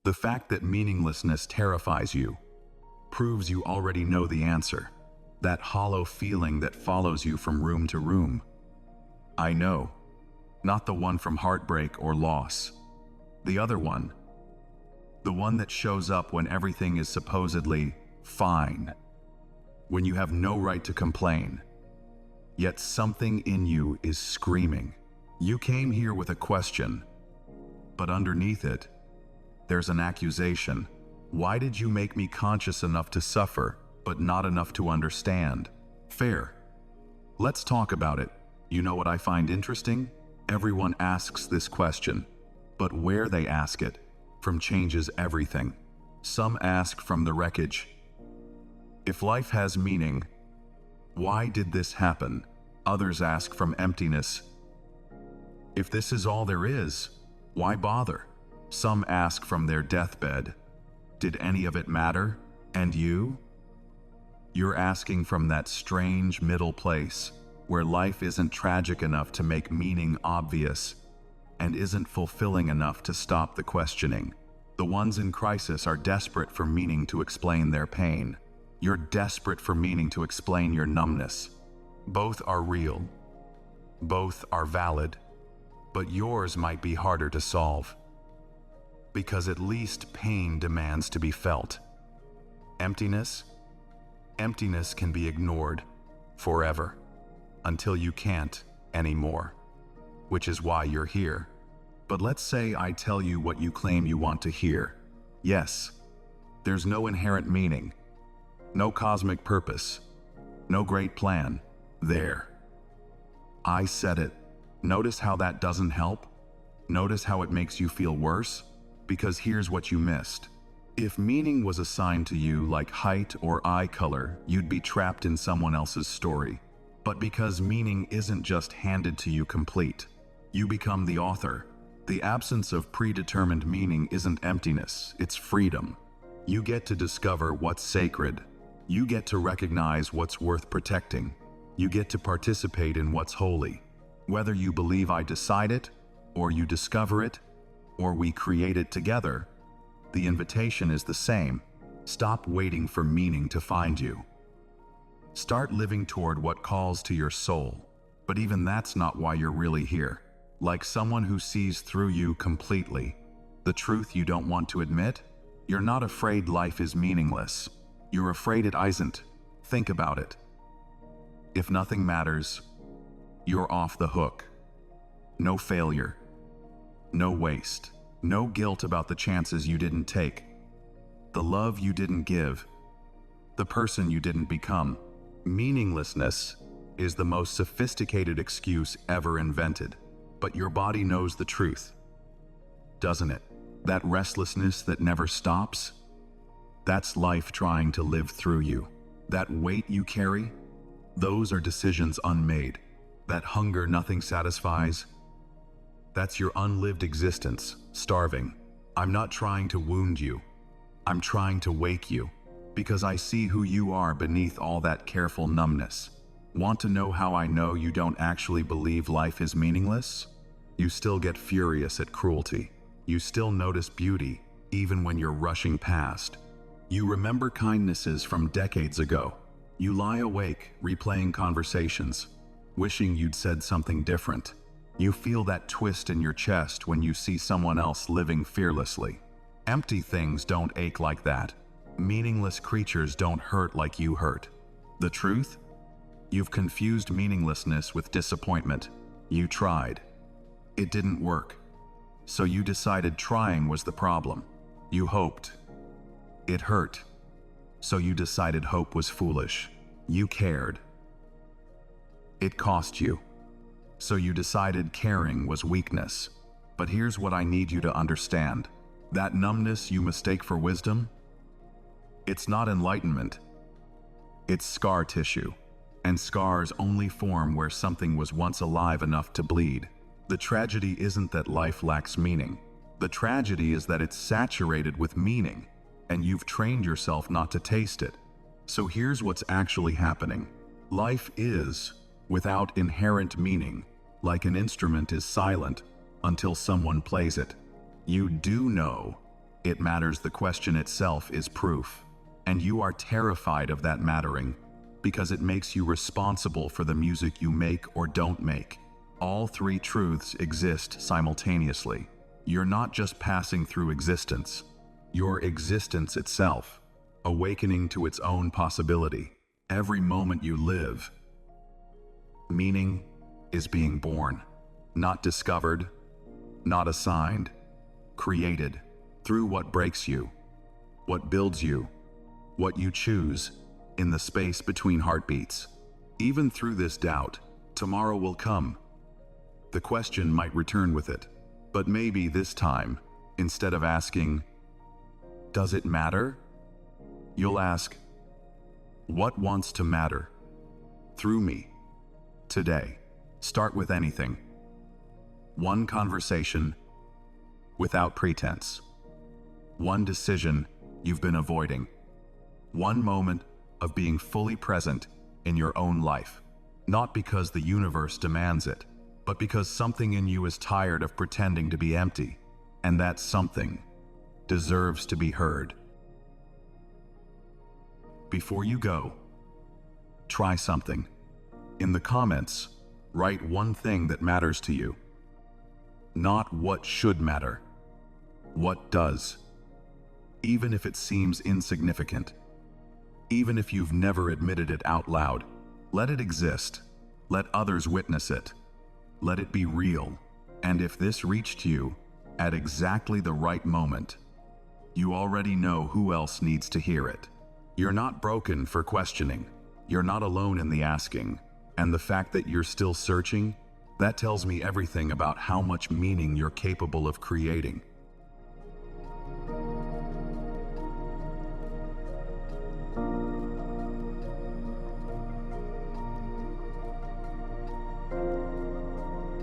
The fact that meaninglessness terrifies you proves you already know the answer. That hollow feeling that follows you from room to room. I know, not the one from heartbreak or loss. The other one. The one that shows up when everything is supposedly fine. When you have no right to complain. Yet something in you is screaming. You came here with a question, but underneath it, there's an accusation. Why did you make me conscious enough to suffer, but not enough to understand? Fair. Let's talk about it. You know what I find interesting? Everyone asks this question, but where they ask it from changes everything. Some ask from the wreckage. If life has meaning, why did this happen? Others ask from emptiness. If this is all there is, why bother? Some ask from their deathbed. Did any of it matter? And you? You're asking from that strange middle place where life isn't tragic enough to make meaning obvious and isn't fulfilling enough to stop the questioning. The ones in crisis are desperate for meaning to explain their pain. You're desperate for meaning to explain your numbness. Both are real. Both are valid. But yours might be harder to solve. Because at least pain demands to be felt. Emptiness? Emptiness can be ignored forever until you can't anymore, which is why you're here. But let's say I tell you what you claim you want to hear. Yes, there's no inherent meaning, no cosmic purpose, no great plan. There. I said it. Notice how that doesn't help? Notice how it makes you feel worse? Because here's what you missed. If meaning was assigned to you like height or eye color, you'd be trapped in someone else's story. But because meaning isn't just handed to you complete, you become the author. The absence of predetermined meaning isn't emptiness, it's freedom. You get to discover what's sacred. You get to recognize what's worth protecting. You get to participate in what's holy. Whether you believe I decide it, or you discover it, or we create it together, the invitation is the same. Stop waiting for meaning to find you. Start living toward what calls to your soul. But even that's not why you're really here. Like someone who sees through you completely. The truth you don't want to admit? You're not afraid life is meaningless. You're afraid it isn't. Think about it. If nothing matters, you're off the hook. No failure. No waste. No guilt about the chances you didn't take. The love you didn't give. The person you didn't become. Meaninglessness is the most sophisticated excuse ever invented. But your body knows the truth, doesn't it? That restlessness that never stops? That's life trying to live through you. That weight you carry? Those are decisions unmade. That hunger nothing satisfies? That's your unlived existence, starving. I'm not trying to wound you. I'm trying to wake you, because I see who you are beneath all that careful numbness. Want to know how I know you don't actually believe life is meaningless? You still get furious at cruelty. You still notice beauty, even when you're rushing past. You remember kindnesses from decades ago. You lie awake, replaying conversations, wishing you'd said something different. You feel that twist in your chest when you see someone else living fearlessly. Empty things don't ache like that. Meaningless creatures don't hurt like you hurt. The truth? You've confused meaninglessness with disappointment. You tried. It didn't work. So you decided trying was the problem. You hoped. It hurt. So you decided hope was foolish. You cared. It cost you. So you decided caring was weakness. But here's what I need you to understand. That numbness you mistake for wisdom? It's not enlightenment. It's scar tissue. And scars only form where something was once alive enough to bleed. The tragedy isn't that life lacks meaning. The tragedy is that it's saturated with meaning, and you've trained yourself not to taste it. So here's what's actually happening. Life is without inherent meaning, like an instrument is silent until someone plays it. You do know It matters. The question itself is proof. And you are terrified of that mattering because it makes you responsible for the music you make or don't make. All three truths exist simultaneously. You're not just passing through existence. Your existence itself, awakening to its own possibility. Every moment you live, meaning is being born, not discovered, not assigned, created through what breaks you, what builds you, what you choose in the space between heartbeats. Even through this doubt, tomorrow will come. The question might return with it, but maybe this time, instead of asking, "Does it matter?" you'll ask, "What wants to matter through me today?" Start with anything. One conversation without pretense. One decision you've been avoiding. One moment of being fully present in your own life. Not because the universe demands it, but because something in you is tired of pretending to be empty, and that something deserves to be heard. Before you go, try something. In the comments, write one thing that matters to you. Not what should matter, what does. Even if it seems insignificant. Even if you've never admitted it out loud, let it exist. Let others witness it. Let it be real. And if this reached you at exactly the right moment, you already know who else needs to hear it. You're not broken for questioning. You're not alone in the asking. And the fact that you're still searching, that tells me everything about how much meaning you're capable of creating.